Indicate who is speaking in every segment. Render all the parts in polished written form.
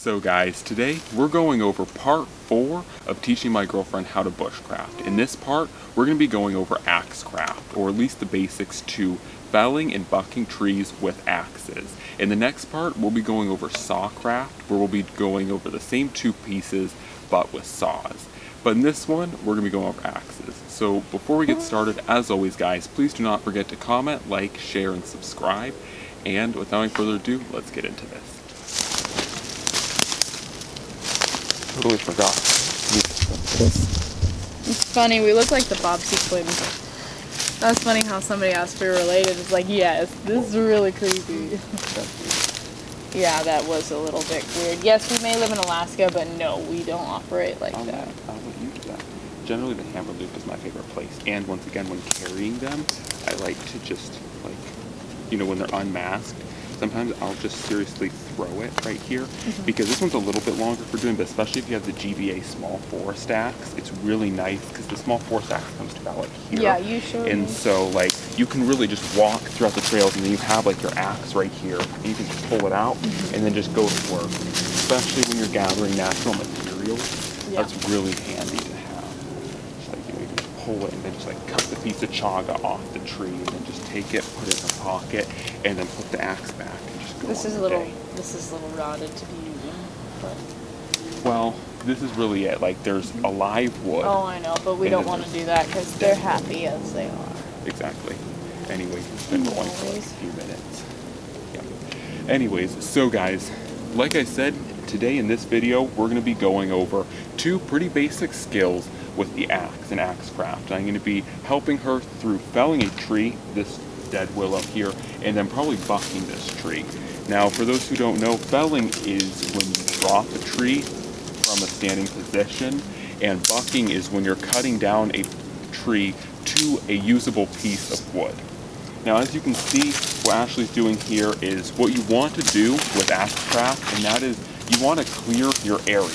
Speaker 1: So guys, today we're going over part 4 of teaching my girlfriend how to bushcraft. In this part, we're going to be going over Axecraft, or at least the basics to felling and bucking trees with axes. In the next part, we'll be going over sawcraft, where we'll be going over the same two pieces, but with saws. But in this one, we're going to be going over axes. So before we get started, as always guys, please do not forget to comment, like, share, and subscribe. And without any further ado, let's get into this. Totally forgot.
Speaker 2: It's funny, we look like the Bobbsey twins. That's funny how somebody asked if we were related. It's like, yes, this is really creepy. Yeah, that was a little bit weird. Yes, we may live in Alaska, but no, we don't operate like that.
Speaker 1: I'll let you do that. Generally, the hammer loop is my favorite place. And once again, when carrying them, I like to just, like, you know, when they're unmasked, sometimes I'll just seriously throw it right here, because this one's a little bit longer for doing, but especially if you have the GVA small forest axe, it's really nice because the small forest axe comes to about like here.
Speaker 2: Yeah, you showed me.
Speaker 1: And so like you can really just walk throughout the trails, and then you have like your axe right here, and you can just pull it out and then just go to work. Especially when you're gathering natural materials, that's really handy to have. Just like, you know, you can pull it and then just like cut the piece of chaga off the tree, and then just take it, put it in a pocket, and then put the axe back and just go
Speaker 2: This is a little rotted to be using, but...
Speaker 1: Well, this is really it. Like, there's a live wood.
Speaker 2: Oh, I know, but we don't want to do that because they're happy as they are.
Speaker 1: Exactly. Anyways, it's been going for like a few minutes. Yeah. Anyways, so guys, like I said, today in this video, we're going to be going over two pretty basic skills with the axe and Axecraft. I'm going to be helping her through felling a tree, this dead willow here, and then probably bucking this tree. Now, for those who don't know, felling is when you drop a tree from a standing position, and bucking is when you're cutting down a tree to a usable piece of wood. Now, as you can see, what Ashley's doing here is what you want to do with Axecraft, and that is you want to clear your area.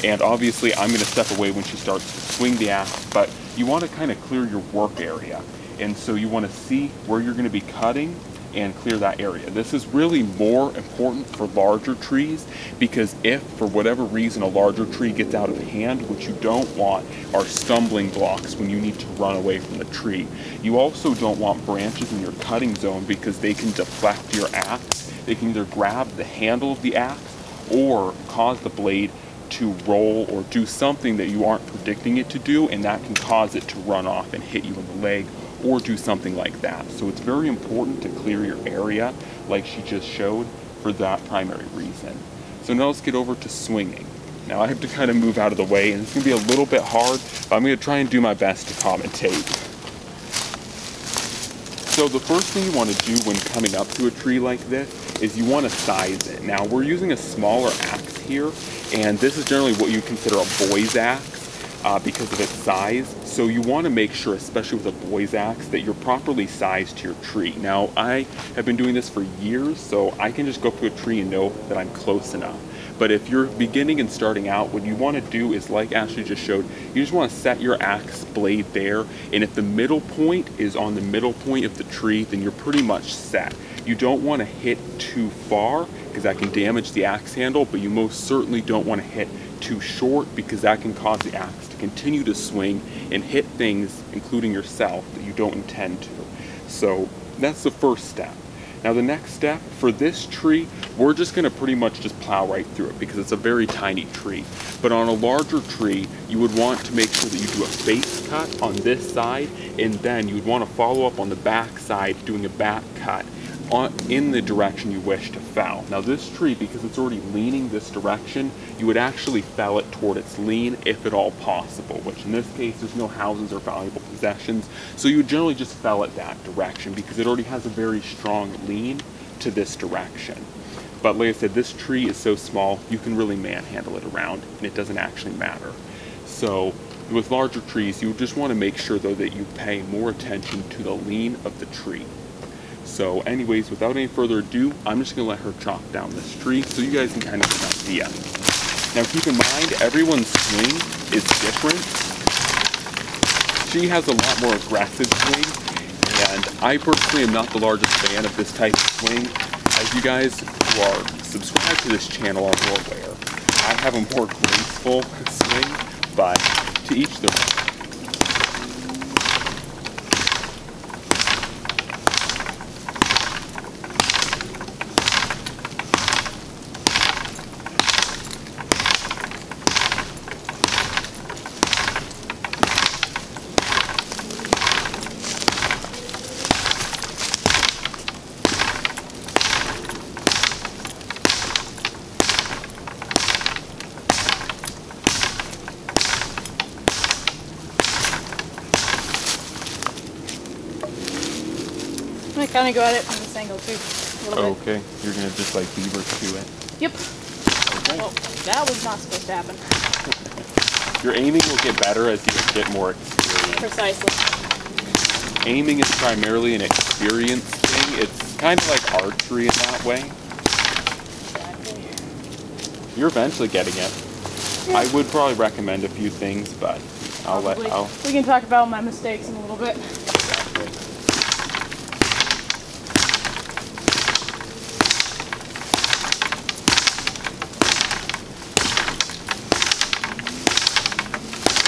Speaker 1: And obviously, I'm going to step away when she starts to swing the axe, but you want to kind of clear your work area. And so you want to see where you're going to be cutting and clear that area. This is really more important for larger trees, because if for whatever reason a larger tree gets out of hand, what you don't want are stumbling blocks when you need to run away from the tree. You also don't want branches in your cutting zone, because they can deflect your axe. They can either grab the handle of the axe or cause the blade to roll or do something that you aren't predicting it to do, and that can cause it to run off and hit you in the leg or do something like that. So it's very important to clear your area like she just showed for that primary reason. So now let's get over to swinging. Now I have to kind of move out of the way, and it's going to be a little bit hard, but I'm going to try and do my best to commentate. So the first thing you want to do when coming up to a tree like this is you want to size it. Now we're using a smaller axe here, and this is generally what you consider a boy's axe because of its size. So you want to make sure, especially with a boy's axe, that you're properly sized to your tree. Now I have been doing this for years, so I can just go up to a tree and know that I'm close enough. But if you're beginning and starting out, what you want to do is, like Ashley just showed, you just want to set your axe blade there, and if the middle point is on the middle point of the tree, then you're pretty much set. You don't want to hit too far, because that can damage the axe handle, but you most certainly don't want to hit too short, because that can cause the axe to continue to swing and hit things, including yourself, that you don't intend to. So that's the first step. Now the next step for this tree, we're just going to pretty much just plow right through it, because it's a very tiny tree. But on a larger tree, you would want to make sure that you do a face cut on this side, and then you would want to follow up on the back side doing a back cut in the direction you wish to fell. Now this tree, because it's already leaning this direction, you would actually fell it toward its lean if at all possible, which in this case there's no houses or valuable possessions, so you would generally just fell it that direction because it already has a very strong lean to this direction. But like I said, this tree is so small you can really manhandle it around, and it doesn't actually matter. So with larger trees, you just want to make sure though that you pay more attention to the lean of the tree. So anyways, without any further ado, I'm just going to let her chop down this tree so you guys can kind of get an idea. Now keep in mind, everyone's swing is different. She has a lot more aggressive swing, and I personally am not the largest fan of this type of swing. As you guys who are subscribed to this channel are more aware, I have a more graceful swing, but to each their own.
Speaker 2: I kind of go at it from this angle too. A little bit.
Speaker 1: Okay, you're gonna just like beaver to it.
Speaker 2: Yep.
Speaker 1: Okay.
Speaker 2: Oh, that was not supposed to happen.
Speaker 1: Your aiming will get better as you get more experience.
Speaker 2: Precisely.
Speaker 1: Aiming is primarily an experience thing. It's kind of like archery in that way.
Speaker 2: Exactly.
Speaker 1: You're eventually getting it.
Speaker 2: Yeah.
Speaker 1: I would probably recommend a few things, but
Speaker 2: Probably. We can talk about my mistakes in a little bit.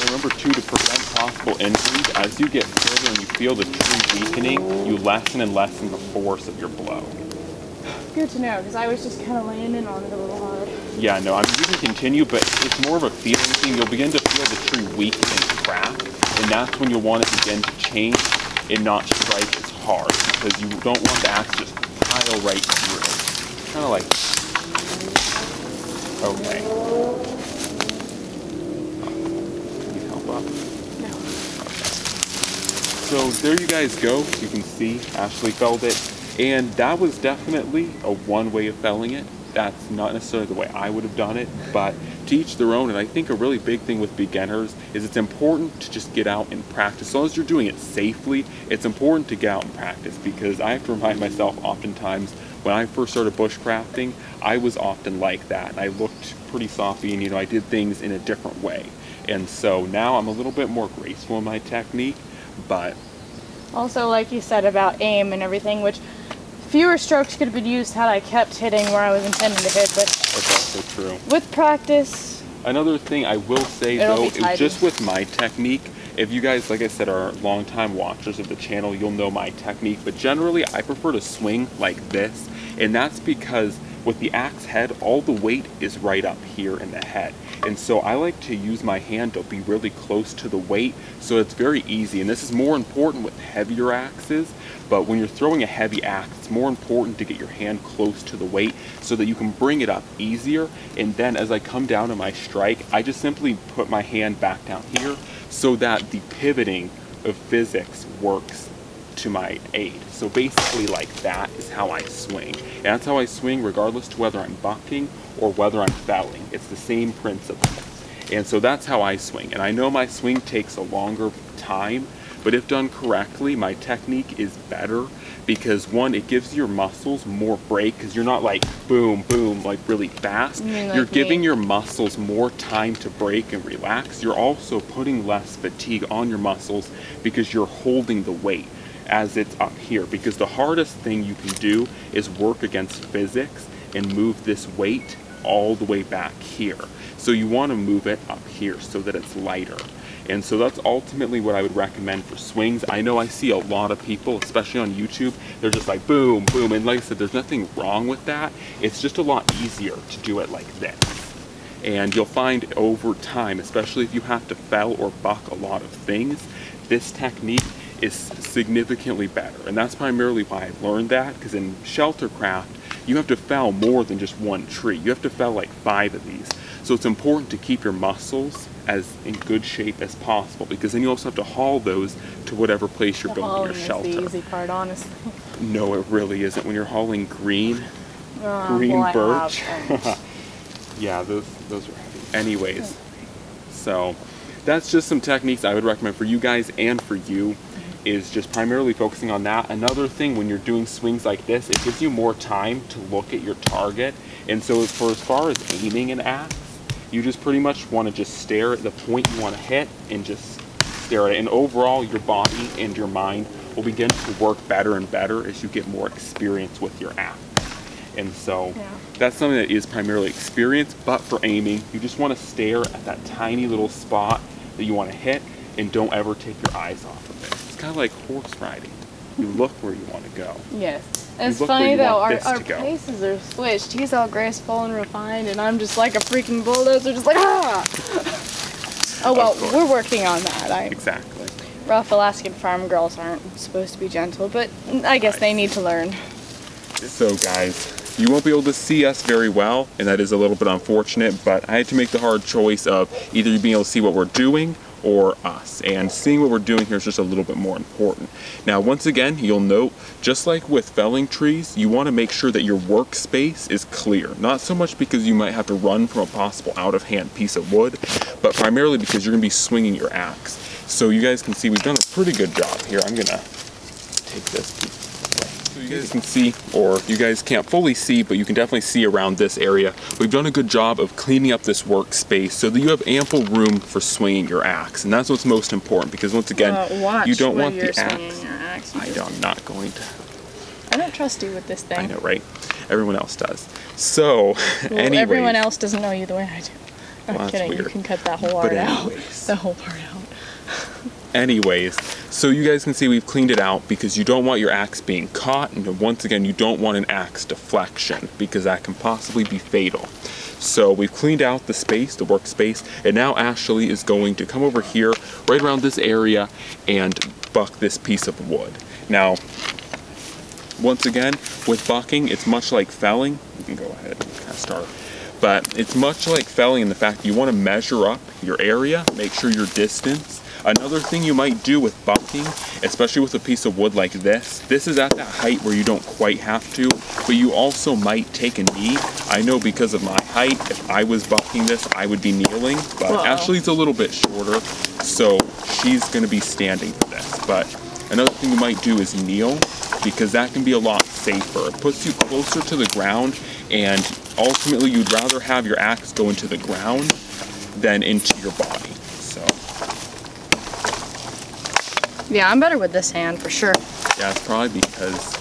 Speaker 1: Remember too, to prevent possible injuries, as you get further and you feel the tree weakening, you lessen and lessen the force of your blow.
Speaker 2: Good to know, because I was just kind of landing on it a little hard.
Speaker 1: Yeah, no, I mean, you can continue, but it's more of a feeling thing. You'll begin to feel the tree weaken and crack, and that's when you'll want to begin to change and not strike as hard, because you don't want the axe just pile right through. Kind of like, okay. Need help up?
Speaker 2: No.
Speaker 1: So there you guys go. You can see Ashley felled it, and that was definitely a one way of felling it. That's not necessarily the way I would have done it, but to each their own. And I think a really big thing with beginners is it's important to just get out and practice. As long as you're doing it safely, it's important to get out and practice, because I have to remind myself oftentimes when I first started bushcrafting, I was often like that. And I looked pretty soppy and, I did things in a different way. And so now I'm a little bit more graceful in my technique, but...
Speaker 2: Also, like you said about aim and everything, which fewer strokes could have been used had I kept hitting where I was intending to hit, but
Speaker 1: that's also true.
Speaker 2: With practice...
Speaker 1: Another thing I will say, though, is just with my technique, if you guys, like I said, are long-time watchers of the channel, you'll know my technique, but generally I prefer to swing like this, and that's because with the axe head, all the weight is right up here in the head. And so I like to use my hand to be really close to the weight, so it's very easy. And this is more important with heavier axes, but when you're throwing a heavy axe, it's more important to get your hand close to the weight so that you can bring it up easier. And then as I come down to my strike, I just simply put my hand back down here so that the pivoting of physics works to my aid. So basically like that is how I swing. And that's how I swing regardless to whether I'm bucking or whether I'm felling. It's the same principle. And so that's how I swing. And I know my swing takes a longer time, but if done correctly, my technique is better because one, it gives your muscles more break because you're not like boom, boom, like really fast. You're giving your muscles more time to break and relax. You're also putting less fatigue on your muscles because you're holding the weight as it's up here, because the hardest thing you can do is work against physics and move this weight all the way back here. So you want to move it up here so that it's lighter. And so that's ultimately what I would recommend for swings. I know I see a lot of people, especially on YouTube, they're just like boom, boom. And like I said, there's nothing wrong with that. It's just a lot easier to do it like this. And you'll find over time, especially if you have to fell or buck a lot of things, this technique is significantly better. And that's primarily why I learned that, because in Sheltercraft, you have to fell more than just one tree. You have to fell like 5 of these. So it's important to keep your muscles as in good shape as possible, because then you also have to haul those to whatever place you're building your shelter.
Speaker 2: Is the easy part, honestly.
Speaker 1: No, it really isn't. When you're hauling green
Speaker 2: well,
Speaker 1: birch. Yeah, those are heavy. Anyways, so that's just some techniques I would recommend for you guys and for you, is just primarily focusing on that. Another thing, when you're doing swings like this, it gives you more time to look at your target. And so for as far as aiming an axe, you just pretty much want to just stare at the point you want to hit and just stare at it. And overall, your body and your mind will begin to work better and better as you get more experience with your axe. And so
Speaker 2: Yeah.
Speaker 1: that's something that is primarily experience, but for aiming, you just want to stare at that tiny little spot that you want to hit and don't ever take your eyes off of it. It's kind of like horse riding. You look where you want to go.
Speaker 2: Yes. It's
Speaker 1: look where
Speaker 2: funny
Speaker 1: you
Speaker 2: though,
Speaker 1: want
Speaker 2: our
Speaker 1: this to go.
Speaker 2: paces are switched. He's all graceful and refined, and I'm just like a freaking bulldozer, just like, ah! Oh well,
Speaker 1: Of course.
Speaker 2: we're working on that.
Speaker 1: Exactly.
Speaker 2: Rough Alaskan farm girls aren't supposed to be gentle, but I guess they need to learn.
Speaker 1: So guys, you won't be able to see us very well, and that is a little bit unfortunate, but I had to make the hard choice of either being able to see what we're doing or us, and seeing what we're doing here is just a little bit more important. Now once again, you'll note, just like with felling trees, you want to make sure that your workspace is clear. Not so much because you might have to run from a possible out-of-hand piece of wood, but primarily because you're going to be swinging your axe. So you guys can see we've done a pretty good job here. I'm going to take this piece. So you guys can see, or you guys can't fully see, but you can definitely see around this area. We've done a good job of cleaning up this workspace so that you have ample room for swinging your axe. And that's what's most important, because once again, you don't want the axe. I'm not going to.
Speaker 2: I don't trust you with this thing.
Speaker 1: I know, right? Everyone else does. So,
Speaker 2: well,
Speaker 1: anyways.
Speaker 2: Everyone else doesn't know you the way I do. I'm
Speaker 1: Well,
Speaker 2: kidding.
Speaker 1: weird.
Speaker 2: You can cut that whole part out. The whole part out.
Speaker 1: Anyways, so you guys can see we've cleaned it out because you don't want your axe being caught, and once again, you don't want an axe deflection because that can possibly be fatal. So we've cleaned out the space, the workspace, and now Ashley is going to come over here, right around this area, and buck this piece of wood. Now, once again, with bucking, it's much like felling. You can go ahead and kind of start. But it's much like felling in the fact that you want to measure up your area, make sure your distance. Another thing you might do with bucking, especially with a piece of wood like this is at that height where you don't quite have to, but you also might take a knee. I know because of my height, if I was bucking this, I would be kneeling, but Ashley's a little bit shorter, so she's going to be standing for this. But another thing you might do is kneel, because that can be a lot safer. It puts you closer to the ground, and ultimately you'd rather have your axe go into the ground than into your body. So
Speaker 2: yeah, I'm better with this hand for sure.
Speaker 1: yeah, it's probably because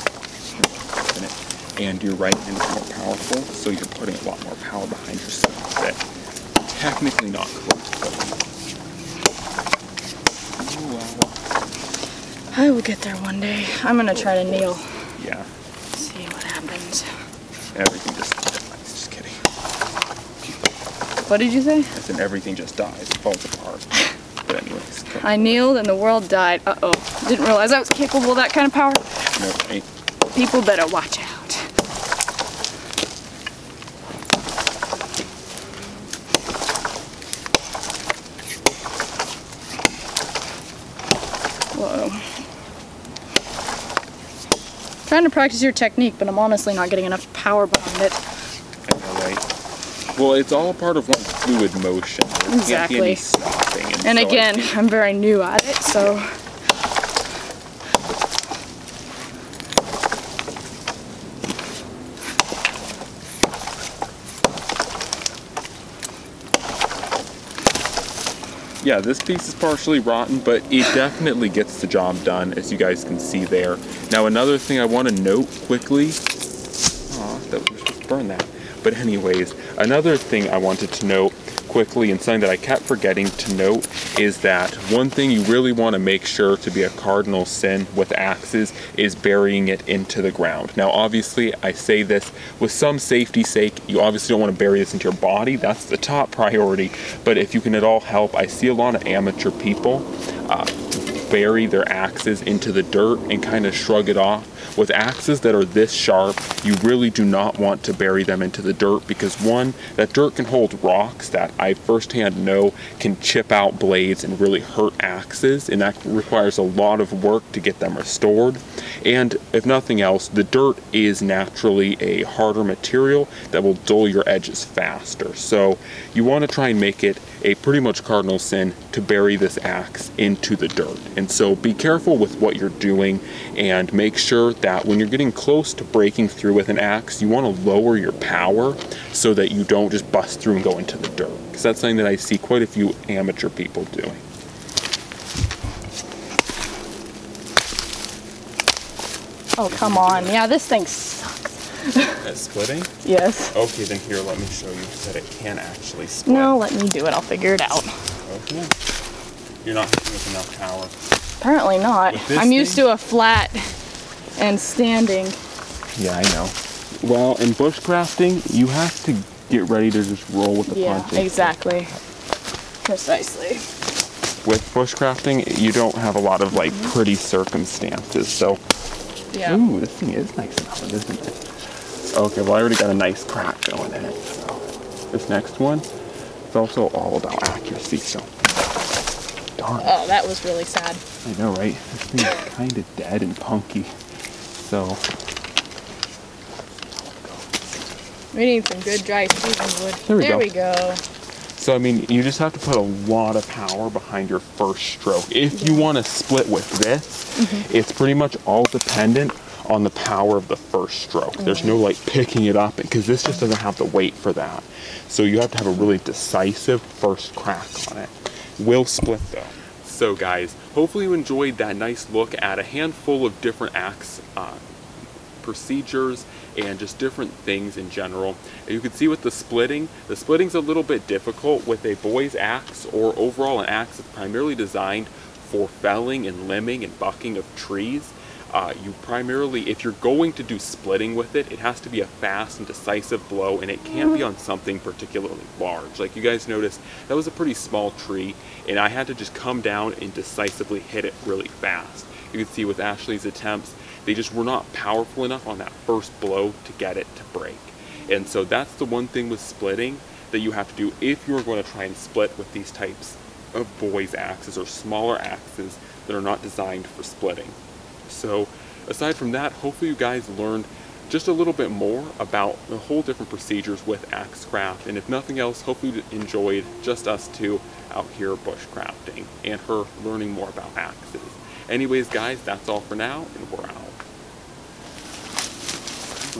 Speaker 1: and your right hand is more powerful, so you're putting a lot more power behind yourself. But technically not correct, but
Speaker 2: I will get there one day. I'm gonna try to kneel.
Speaker 1: yeah,
Speaker 2: See what happens.
Speaker 1: everything just dies. Just kidding.
Speaker 2: What did you say?
Speaker 1: I said everything just dies, it falls apart. But anyways.
Speaker 2: I kneeled and the world died. Uh-oh. Didn't realize I was capable of that kind of power.
Speaker 1: No, right?
Speaker 2: People better watch out. Whoa. Trying to practice your technique, but I'm honestly not getting enough power behind it.
Speaker 1: I know, right? Well, it's all part of one fluid motion. There can't be any stopping.
Speaker 2: And
Speaker 1: so
Speaker 2: again, I'm very new at it, so.
Speaker 1: Yeah, this piece is partially rotten, but it definitely gets the job done, as you guys can see there. Now, another thing I want to note quickly. Aw, that was supposed to burn that. But anyways, another thing I wanted to note quickly, and something that I kept forgetting to note, is that one thing you really want to make sure to be a cardinal sin with axes is burying it into the ground. Now obviously I say this with some safety's sake. You obviously don't want to bury this into your body. That's the top priority. But if you can at all help, I see a lot of amateur people bury their axes into the dirt and kind of shrug it off. With axes that are this sharp, you really do not want to bury them into the dirt, because one, that dirt can hold rocks that I firsthand know can chip out blades and really hurt axes, and that requires a lot of work to get them restored. And if nothing else, the dirt is naturally a harder material that will dull your edges faster. So you want to try and make it a pretty much cardinal sin to bury this axe into the dirt. And so be careful with what you're doing, and make sure that when you're getting close to breaking through with an axe, you want to lower your power so that you don't just bust through and go into the dirt, because that's something that I see quite a few amateur people doing.
Speaker 2: Oh, come on. Yeah, this thing sucks.
Speaker 1: At splitting?
Speaker 2: Yes.
Speaker 1: Okay, then here, let me show you that it can actually split.
Speaker 2: No, let me do it. I'll figure it out.
Speaker 1: Okay. You're not hitting with enough power.
Speaker 2: Apparently not. I'm used to a flat and standing.
Speaker 1: Yeah, I know. Well, in bushcrafting, you have to get ready to just roll with the punches.
Speaker 2: Yeah, exactly. Precisely.
Speaker 1: With bushcrafting, you don't have a lot of like pretty circumstances, so.
Speaker 2: Yeah.
Speaker 1: Ooh, this thing is nice and hard, isn't it? Okay, well I already got a nice crack going in it, so. This next one, it's also all about accuracy, so. Darn.
Speaker 2: Oh, that was really sad.
Speaker 1: I know, right? This thing is kind of dead and punky, so.
Speaker 2: We need some good dry season wood.
Speaker 1: There
Speaker 2: we go.
Speaker 1: So, I mean, you just have to put a lot of power behind your first stroke. If you want to split with this, it's pretty much all dependent on the power of the first stroke. There's no like picking it up because this just doesn't have the weight for that. So you have to have a really decisive first crack on it. Will split though. So guys, hopefully you enjoyed that nice look at a handful of different axe procedures and just different things in general. You can see with the splitting's a little bit difficult with a boy's axe, or overall an axe that's primarily designed for felling and limbing and bucking of trees. You primarily, if you're going to do splitting with it, it has to be a fast and decisive blow, and it can't be on something particularly large. Like you guys noticed, that was a pretty small tree, and I had to just come down and decisively hit it really fast. You can see with Ashley's attempts, they just were not powerful enough on that first blow to get it to break. And so that's the one thing with splitting that you have to do if you're going to try and split with these types of boys' axes or smaller axes that are not designed for splitting. So aside from that, hopefully you guys learned just a little bit more about the whole different procedures with Axecraft, and if nothing else, hopefully you enjoyed just us two out here bushcrafting and her learning more about axes. Anyways guys, that's all for now, and we're out.